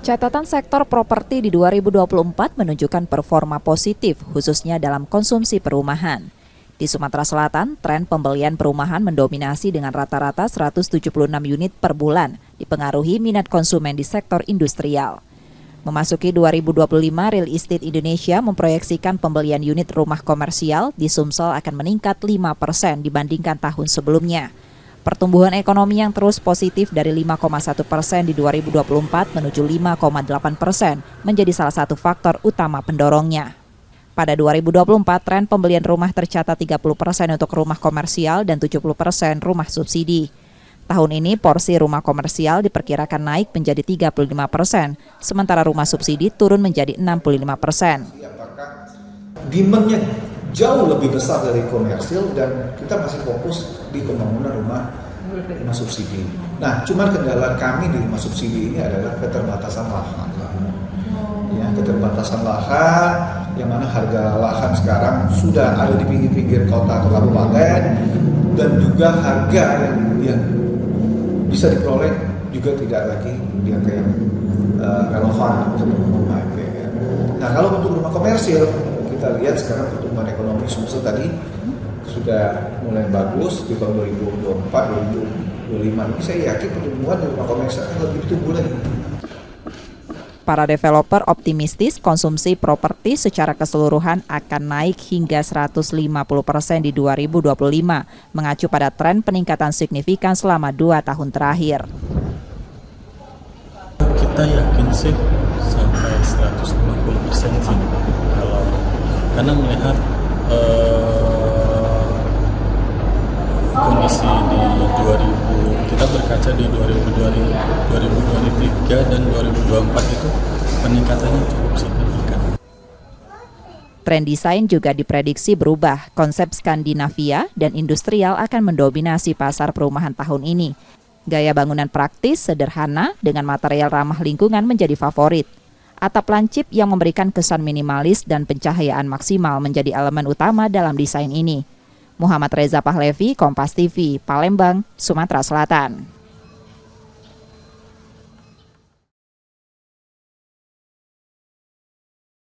Catatan sektor properti di 2024 menunjukkan performa positif, khususnya dalam konsumsi perumahan. Di Sumatera Selatan, tren pembelian perumahan mendominasi dengan rata-rata 176 unit per bulan, dipengaruhi minat konsumen di sektor industrial. Memasuki 2025, Real Estate Indonesia memproyeksikan pembelian unit rumah komersial di Sumsel akan meningkat 5% dibandingkan tahun sebelumnya. Pertumbuhan ekonomi yang terus positif dari 5,1% di 2024 menuju 5,8% menjadi salah satu faktor utama pendorongnya. Pada 2024, tren pembelian rumah tercatat 30% untuk rumah komersial dan 70% rumah subsidi. Tahun ini porsi rumah komersial diperkirakan naik menjadi 35%, sementara rumah subsidi turun menjadi 65%. Demand-nya jauh lebih besar dari komersil dan kita masih fokus di pembangunan rumah subsidi. Nah, cuman kendala kami di rumah subsidi ini adalah keterbatasan lahan. Ya, keterbatasan lahan, yang mana harga lahan sekarang sudah ada di pinggir-pinggir kota atau kabupaten, dan juga harga yang bisa diperoleh juga tidak lagi yang relevan untuk rumah MPR. Nah, kalau untuk rumah komersil, kita lihat sekarang pertumbuhan ekonomi Sumsel tadi sudah mulai bagus di tahun 2024, 2025. Ini saya yakin pertumbuhan di rumah komersial akan lebih tumbuh lagi. Para developer optimistis konsumsi properti secara keseluruhan akan naik hingga 150% di 2025, mengacu pada tren peningkatan signifikan selama 2 tahun terakhir. Kita yakin sih sampai 150% sih, karena melihat kondisi di 2000, kita berkaca di 2023 dan 2024 itu peningkatannya cukup signifikan. Tren desain juga diprediksi berubah. Konsep Skandinavia dan industrial akan mendominasi pasar perumahan tahun ini. Gaya bangunan praktis, sederhana, dengan material ramah lingkungan menjadi favorit. Atap lancip yang memberikan kesan minimalis dan pencahayaan maksimal menjadi elemen utama dalam desain ini. Muhammad Reza Pahlevi, Kompas TV, Palembang, Sumatera Selatan.